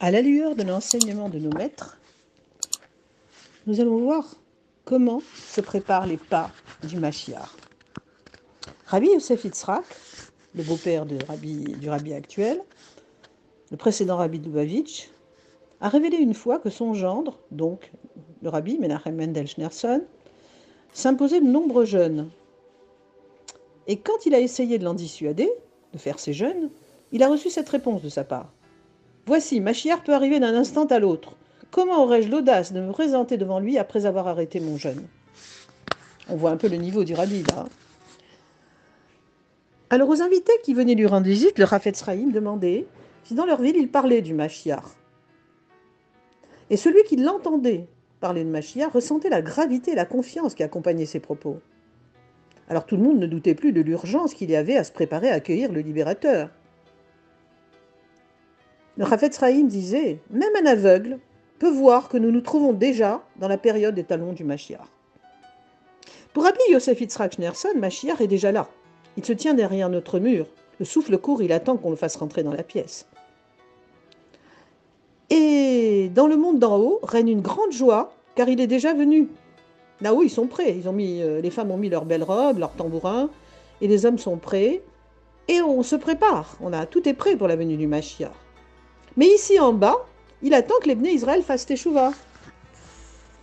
À la lueur de l'enseignement de nos maîtres, nous allons voir comment se préparent les pas du Mashiach. Rabbi Yosef Yitzhak, le beau-père du rabbi actuel, le précédent rabbi de Lubavitch, a révélé une fois que son gendre, donc le rabbi Menachem Mendel Schneerson, s'imposait de nombreux jeûnes. Et quand il a essayé de l'en dissuader, de faire ces jeûnes, il a reçu cette réponse de sa part. « Voici, Mashiach peut arriver d'un instant à l'autre. Comment aurais-je l'audace de me présenter devant lui après avoir arrêté mon jeûne ?» On voit un peu le niveau du rabbi là. Alors aux invités qui venaient lui rendre visite, le Chafetz Chaim demandait si dans leur ville il parlait du Mashiach. Et celui qui l'entendait parler de Mashiach ressentait la gravité et la confiance qui accompagnaient ses propos. Alors tout le monde ne doutait plus de l'urgence qu'il y avait à se préparer à accueillir le libérateur. Le Chafetz Chaim disait « Même un aveugle peut voir que nous nous trouvons déjà dans la période des talons du Mashiach. » Pour Rabbi Yosef Yitzhak Schneerson, Mashiach est déjà là. Il se tient derrière notre mur. Le souffle court, il attend qu'on le fasse rentrer dans la pièce. Et dans le monde d'en haut règne une grande joie, car il est déjà venu. Là-haut, ils sont prêts. Les femmes ont mis leurs belles robes, leurs tambourins, et les hommes sont prêts. Et on se prépare. Tout est prêt pour la venue du Mashiach. Mais ici en bas, il attend que les Bnei Israël fassent teshuva.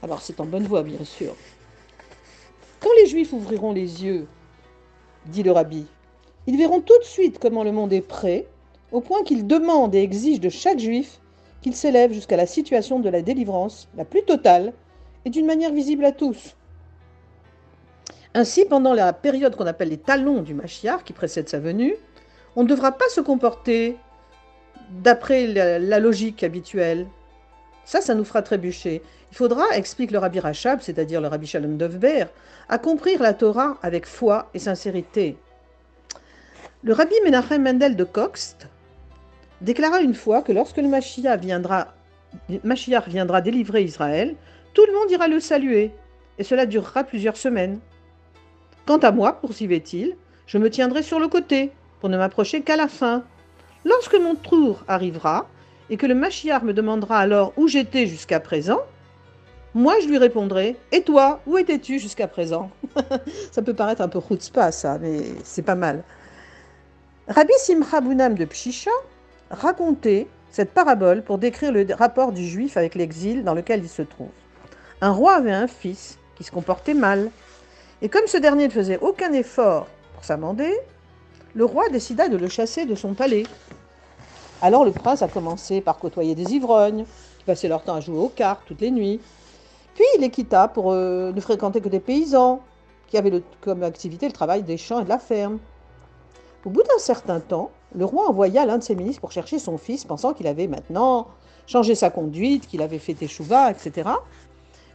Alors c'est en bonne voie, bien sûr. Quand les Juifs ouvriront les yeux, dit le rabbi, ils verront tout de suite comment le monde est prêt, au point qu'ils demandent et exigent de chaque Juif qu'il s'élève jusqu'à la situation de la délivrance la plus totale et d'une manière visible à tous. Ainsi, pendant la période qu'on appelle les talons du Mashiach, qui précède sa venue, on ne devra pas se comporter d'après la logique habituelle. Ça nous fera trébucher. Il faudra, explique le rabbi Rachab, c'est-à-dire le rabbi Shalom Dovber, accomplir la Torah avec foi et sincérité. Le rabbi Menachem Mendel de Kokst déclara une fois que lorsque le Mashiach viendra délivrer Israël, tout le monde ira le saluer, et cela durera plusieurs semaines. Quant à moi, poursuivait-il, je me tiendrai sur le côté, pour ne m'approcher qu'à la fin. Lorsque mon tour arrivera, et que le Mashiach me demandera alors où j'étais jusqu'à présent, moi je lui répondrai « Et toi, où étais-tu jusqu'à présent ?» Ça peut paraître un peu chutzpah ça, mais c'est pas mal. Rabbi Simcha Bunam de Pshisha racontait cette parabole pour décrire le rapport du juif avec l'exil dans lequel il se trouve. Un roi avait un fils qui se comportait mal, et comme ce dernier ne faisait aucun effort pour s'amender, le roi décida de le chasser de son palais. Alors le prince a commencé par côtoyer des ivrognes, qui passaient leur temps à jouer aux cartes toutes les nuits. Puis il les quitta pour ne fréquenter que des paysans, qui avaient comme activité le travail des champs et de la ferme. Au bout d'un certain temps, le roi envoya l'un de ses ministres pour chercher son fils, pensant qu'il avait maintenant changé sa conduite, qu'il avait fait teshuva, etc.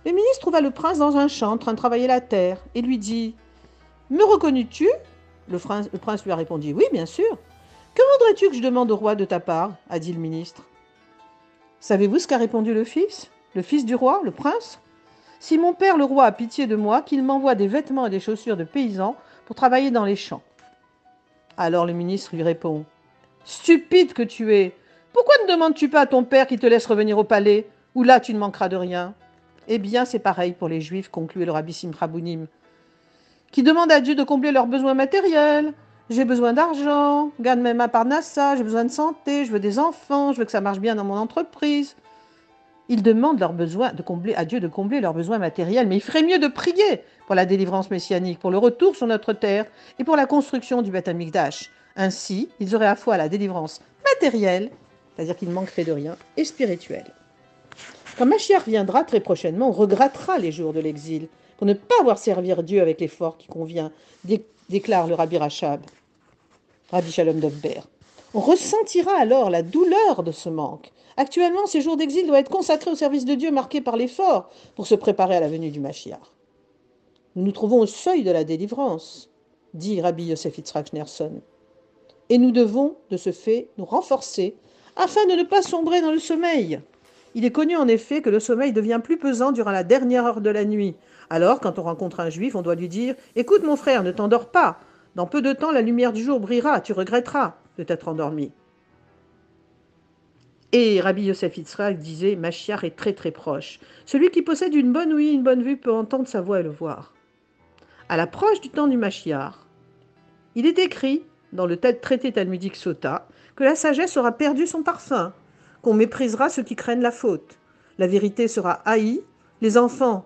Le ministre trouva le prince dans un champ en train de travailler la terre et lui dit « Me reconnus-tu » Le prince lui a répondu « Oui, bien sûr. »« Que voudrais-tu que je demande au roi de ta part ?» a dit le ministre. Savez-vous ce qu'a répondu le fils du roi, le prince ? « Si mon père le roi a pitié de moi, qu'il m'envoie des vêtements et des chaussures de paysans pour travailler dans les champs. » Alors le ministre lui répond « Stupide que tu es, pourquoi ne demandes-tu pas à ton père qu'il te laisse revenir au palais, où là tu ne manqueras de rien ?» Eh bien, c'est pareil pour les Juifs, concluait le rabbi Simcha Bunim, qui demandent à Dieu de combler leurs besoins matériels. J'ai besoin d'argent, garde même ma parnassa, j'ai besoin de santé, je veux des enfants, je veux que ça marche bien dans mon entreprise. Ils demandent à Dieu de combler leurs besoins matériels, mais il ferait mieux de prier pour la délivrance messianique, pour le retour sur notre terre et pour la construction du Beth Amikdash. Ainsi, ils auraient à la fois la délivrance matérielle, c'est-à-dire qu'ils ne manqueraient de rien, et spirituelle. Quand Mashiach viendra très prochainement, on regrettera les jours de l'exil pour ne pas avoir servi Dieu avec l'effort qui convient, déclare le rabbi Rachab, rabbi Shalom Dovber. On ressentira alors la douleur de ce manque. Actuellement, ces jours d'exil doivent être consacrés au service de Dieu marqué par l'effort pour se préparer à la venue du Mashiach. Nous nous trouvons au seuil de la délivrance, dit Rabbi Yosef Yitzhak Schneerson. Et nous devons, de ce fait, nous renforcer afin de ne pas sombrer dans le sommeil. Il est connu en effet que le sommeil devient plus pesant durant la dernière heure de la nuit. Alors, quand on rencontre un juif, on doit lui dire « Écoute mon frère, ne t'endors pas. Dans peu de temps, la lumière du jour brillera, tu regretteras de t'être endormi. » Et Rabbi Yosef Yitzhak disait, Mashiach est très très proche. Celui qui possède une bonne ouïe, une bonne vue peut entendre sa voix et le voir. À l'approche du temps du Mashiach, il est écrit dans le traité talmudique Sota que la sagesse aura perdu son parfum, qu'on méprisera ceux qui craignent la faute. La vérité sera haïe, les enfants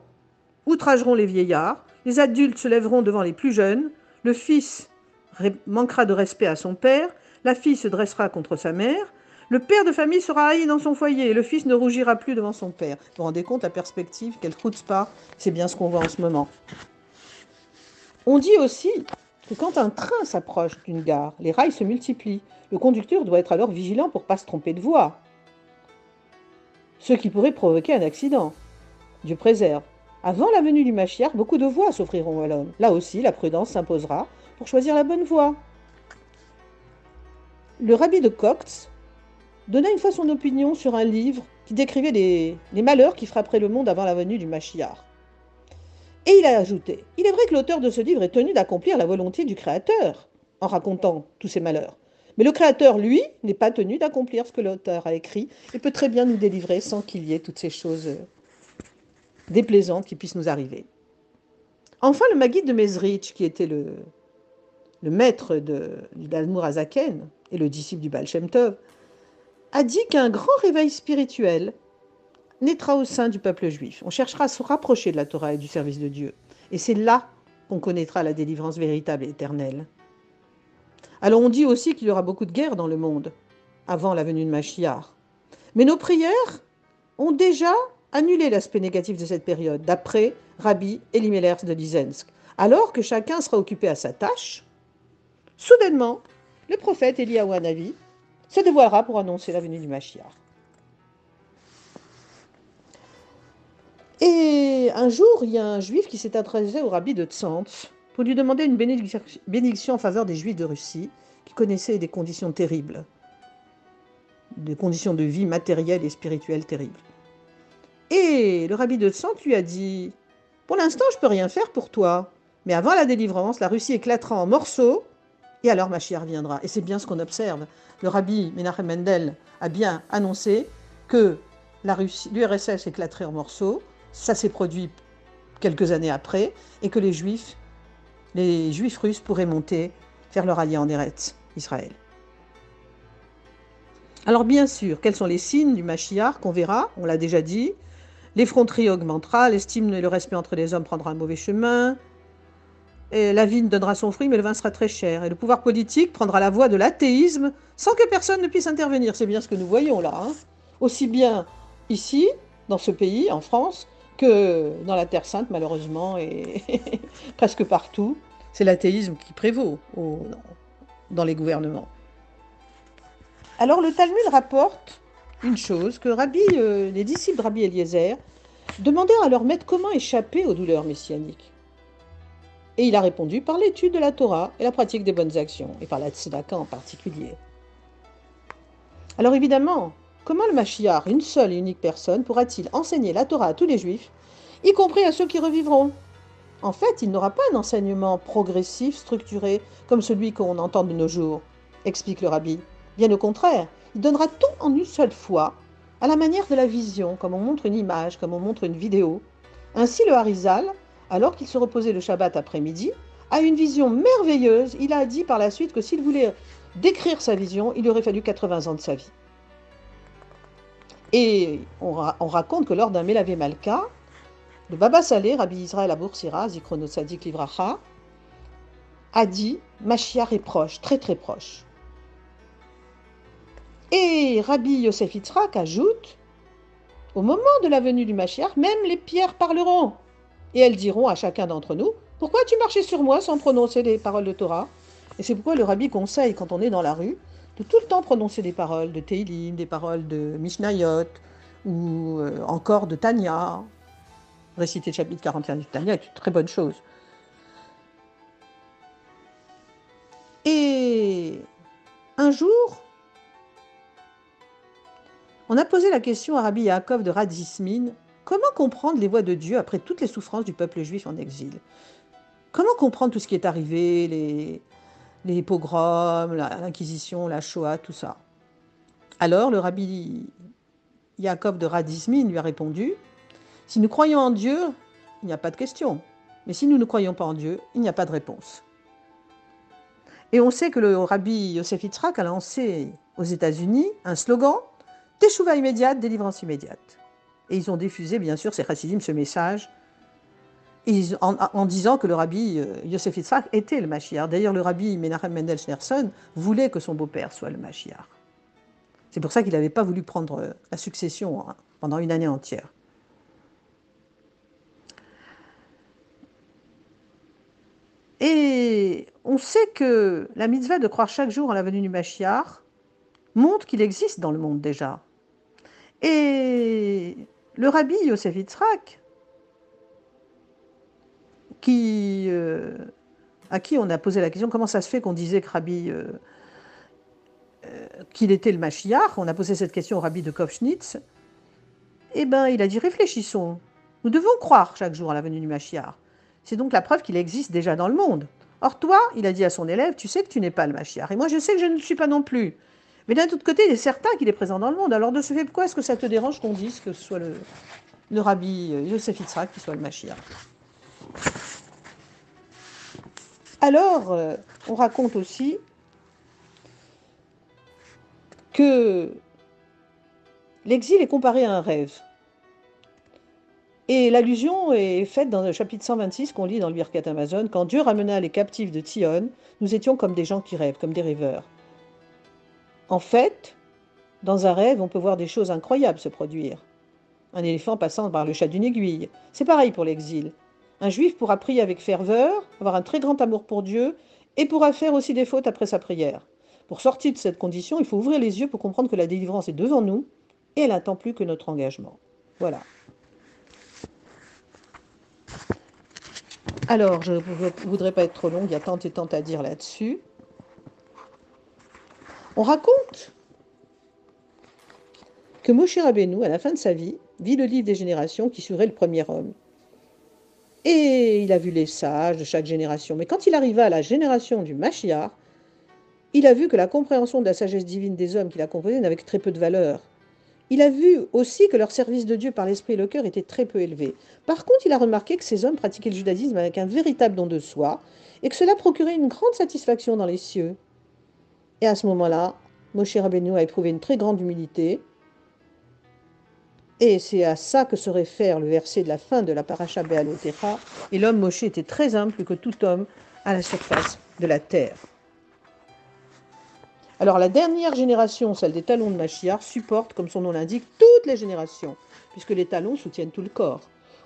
outrageront les vieillards, les adultes se lèveront devant les plus jeunes, le fils manquera de respect à son père, la fille se dressera contre sa mère, le père de famille sera haï dans son foyer et le fils ne rougira plus devant son père. Vous vous rendez compte la perspective, quelle chutzpah, c'est bien ce qu'on voit en ce moment. On dit aussi que quand un train s'approche d'une gare, les rails se multiplient. Le conducteur doit être alors vigilant pour ne pas se tromper de voie, ce qui pourrait provoquer un accident. Dieu préserve. Avant la venue du Mashiach, beaucoup de voies s'offriront à l'homme. Là aussi, la prudence s'imposera pour choisir la bonne voie. Le rabbi de Kokts donna une fois son opinion sur un livre qui décrivait les malheurs qui frapperaient le monde avant la venue du Mashiach. Et il a ajouté, il est vrai que l'auteur de ce livre est tenu d'accomplir la volonté du Créateur en racontant tous ces malheurs. Mais le Créateur, lui, n'est pas tenu d'accomplir ce que l'auteur a écrit et peut très bien nous délivrer sans qu'il y ait toutes ces choses déplaisantes qui puissent nous arriver. Enfin, le Maguide de Mezrich, qui était le maître du Dalmour Azaken et le disciple du Baal Shem Tov, a dit qu'un grand réveil spirituel naîtra au sein du peuple juif. On cherchera à se rapprocher de la Torah et du service de Dieu. Et c'est là qu'on connaîtra la délivrance véritable et éternelle. Alors on dit aussi qu'il y aura beaucoup de guerres dans le monde avant la venue de Mashiach. Mais nos prières ont déjà annulé l'aspect négatif de cette période, d'après Rabbi Elimelech de Lizensk. Alors que chacun sera occupé à sa tâche, soudainement, le prophète Eliyahu Hanavi se dévoilera pour annoncer la venue du Mashiach. Et un jour, il y a un juif qui s'est adressé au rabbi de Tzantz pour lui demander une bénédiction en faveur des juifs de Russie qui connaissaient des conditions terribles, des conditions de vie matérielles et spirituelles terribles. Et le rabbi de Tzantz lui a dit « Pour l'instant, je ne peux rien faire pour toi, mais avant la délivrance, la Russie éclatera en morceaux et alors Mashiach viendra. » Et c'est bien ce qu'on observe. Le rabbi Menachem Mendel a bien annoncé que l'URSS éclaterait en morceaux. Ça s'est produit quelques années après, et que les juifs russes pourraient monter, faire leur allié en Eretz, Israël. Alors bien sûr, quels sont les signes du Mashiach qu'on verra? On l'a déjà dit. L'effronterie augmentera, l'estime et le respect entre les hommes prendra un mauvais chemin, et la vigne donnera son fruit, mais le vin sera très cher. Et le pouvoir politique prendra la voie de l'athéisme sans que personne ne puisse intervenir. C'est bien ce que nous voyons là. Aussi bien ici, dans ce pays, en France, que dans la Terre Sainte, malheureusement, et presque partout, c'est l'athéisme qui prévaut dans les gouvernements. Alors le Talmud rapporte une chose, que les disciples de Rabbi Eliezer demandèrent à leur maître comment échapper aux douleurs messianiques. Et il a répondu par l'étude de la Torah et la pratique des bonnes actions, et par la tzedaka en particulier. Alors évidemment, comment le Mashiach, une seule et unique personne, pourra-t-il enseigner la Torah à tous les Juifs, y compris à ceux qui revivront? En fait, il n'aura pas un enseignement progressif, structuré, comme celui qu'on entend de nos jours, explique le rabbi. Bien au contraire, il donnera tout en une seule fois, à la manière de la vision, comme on montre une image, comme on montre une vidéo. Ainsi, le Harizal, alors qu'il se reposait le Shabbat après-midi, a une vision merveilleuse. Il a dit par la suite que s'il voulait décrire sa vision, il aurait fallu 80 ans de sa vie. Et on raconte que lors d'un Melavé Malka, le Baba Salé, Rabbi Israël Aboursira, Zikrono Tzadik Livracha, a dit « Mashiach est proche, très très proche ». Et Rabbi Yosef Yitzhak ajoute « Au moment de la venue du Mashiach, même les pierres parleront. Et elles diront à chacun d'entre nous « Pourquoi tu marchais sur moi sans prononcer les paroles de Torah ?» Et c'est pourquoi le Rabbi conseille, quand on est dans la rue, de tout le temps prononcer des paroles de Teilim, des paroles de Mishnayot, ou encore de Tanya. Réciter le chapitre 41 du Tanya est une très bonne chose. Et un jour, on a posé la question à Rabbi Yaakov de Radzismin, comment comprendre les voies de Dieu après toutes les souffrances du peuple juif en exil? Comment comprendre tout ce qui est arrivé, les pogroms, l'Inquisition, la Shoah, tout ça? Alors le rabbi Yaakov de Radizmin lui a répondu, « Si nous croyons en Dieu, il n'y a pas de question. Mais si nous ne croyons pas en Dieu, il n'y a pas de réponse. » Et on sait que le rabbi Yosef Yitzhak a lancé aux États-Unis un slogan « Teshuva immédiate, délivrance immédiate ». Et ils ont diffusé, bien sûr, ces chassidim, ce message, en disant que le rabbi Yosef Yitzhak était le Mashiach. D'ailleurs, le rabbi Menachem Mendel Schneerson voulait que son beau-père soit le Mashiach. C'est pour ça qu'il n'avait pas voulu prendre la succession pendant une année entière. Et on sait que la mitzvah de croire chaque jour en la venue du Mashiach montre qu'il existe dans le monde déjà. Et le rabbi Yosef Yitzhak, à qui on a posé la question comment ça se fait qu'on disait que qu'il était le Mashiach, on a posé cette question au rabbi de Kovschnitz, eh bien il a dit réfléchissons, nous devons croire chaque jour à la venue du Mashiach. C'est donc la preuve qu'il existe déjà dans le monde. Or toi, il a dit à son élève, tu sais que tu n'es pas le Mashiach, et moi je sais que je ne le suis pas non plus. Mais d'un autre côté, il est certain qu'il est présent dans le monde. Alors de ce fait, pourquoi est-ce que ça te dérange qu'on dise que ce soit le rabbi Yosef Yitzhak qui soit le Mashiach? Alors, on raconte aussi que l'exil est comparé à un rêve. Et l'allusion est faite dans le chapitre 126 qu'on lit dans le Birkat Amazon. Quand Dieu ramena les captifs de Tzion, nous étions comme des gens qui rêvent, comme des rêveurs. En fait, dans un rêve, on peut voir des choses incroyables se produire. Un éléphant passant par le chat d'une aiguille. C'est pareil pour l'exil. Un juif pourra prier avec ferveur, avoir un très grand amour pour Dieu, et pourra faire aussi des fautes après sa prière. Pour sortir de cette condition, il faut ouvrir les yeux pour comprendre que la délivrance est devant nous, et elle n'attend plus que notre engagement. Voilà. Alors, je ne voudrais pas être trop longue, il y a tant et tant à dire là-dessus. On raconte que Moshe Rabbeinu, à la fin de sa vie, vit le livre des générations qui serait le premier homme. Et il a vu les sages de chaque génération. Mais quand il arriva à la génération du Mashiach, il a vu que la compréhension de la sagesse divine des hommes qu'il a composés n'avait que très peu de valeur. Il a vu aussi que leur service de Dieu par l'esprit et le cœur était très peu élevé. Par contre, il a remarqué que ces hommes pratiquaient le judaïsme avec un véritable don de soi et que cela procurait une grande satisfaction dans les cieux. Et à ce moment-là, Moshe Rabbeinu a éprouvé une très grande humilité. Et c'est à ça que se réfère le verset de la fin de la paracha Béalotecha. Et l'homme Moshe était très humble, plus que tout homme à la surface de la terre. Alors la dernière génération, celle des talons de Mashiach, supporte, comme son nom l'indique, toutes les générations, puisque les talons soutiennent tout le corps.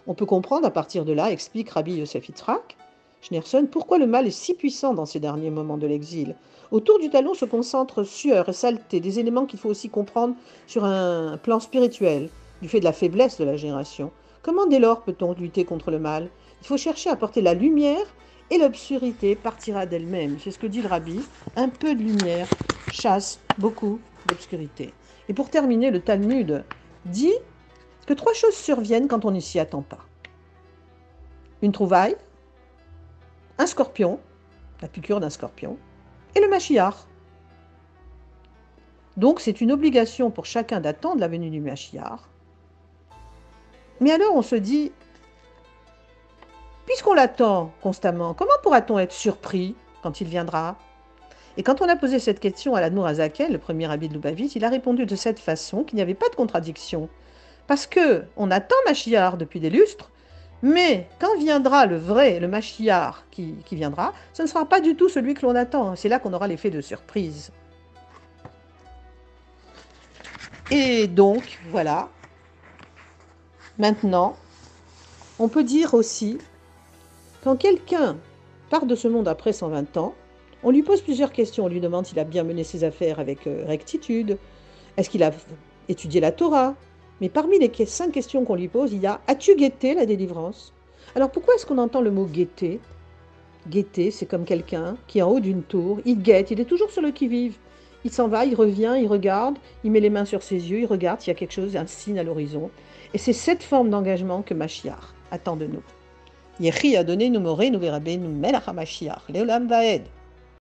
On peut comprendre à partir de là, explique Rabbi Yosef Yitzhak, Schneerson, pourquoi le mal est si puissant dans ces derniers moments de l'exil. Autour du talon se concentrent sueur et saleté, des éléments qu'il faut aussi comprendre sur un plan spirituel, du fait de la faiblesse de la génération. Comment dès lors peut-on lutter contre le mal? Il faut chercher à porter la lumière et l'obscurité partira d'elle-même. C'est ce que dit le rabbi. Un peu de lumière chasse beaucoup d'obscurité. Et pour terminer, le Talmud dit que 3 choses surviennent quand on ne s'y attend pas. Une trouvaille, un scorpion, la piqûre d'un scorpion, et le Mashiach. Donc c'est une obligation pour chacun d'attendre la venue du Mashiach. Mais alors on se dit, puisqu'on l'attend constamment, comment pourra-t-on être surpris quand il viendra? Et quand on a posé cette question à l'Admour Azakel, le premier rabbi de Lubavitch, il a répondu de cette façon qu'il n'y avait pas de contradiction. Parce que on attend Mashiach depuis des lustres, mais quand viendra le vrai, le Mashiach qui viendra, ce ne sera pas du tout celui que l'on attend. C'est là qu'on aura l'effet de surprise. Et donc, voilà. Maintenant, on peut dire aussi, quand quelqu'un part de ce monde après 120 ans, on lui pose plusieurs questions. On lui demande s'il a bien mené ses affaires avec rectitude. Est-ce qu'il a étudié la Torah? Mais parmi les 5 questions qu'on lui pose, il y a « As-tu guetté la délivrance ?» Alors pourquoi est-ce qu'on entend le mot « guetter » ? Guetter, c'est comme quelqu'un qui est en haut d'une tour, il guette, il est toujours sur le qui-vive. Il s'en va, il revient, il regarde, il met les mains sur ses yeux, il regarde s'il y a quelque chose, un signe à l'horizon. Et c'est cette forme d'engagement que Mashiach attend de nous. Yechi a donné nous moré, nous verrabé, nous melach HaMashiach, Leolam Vaed.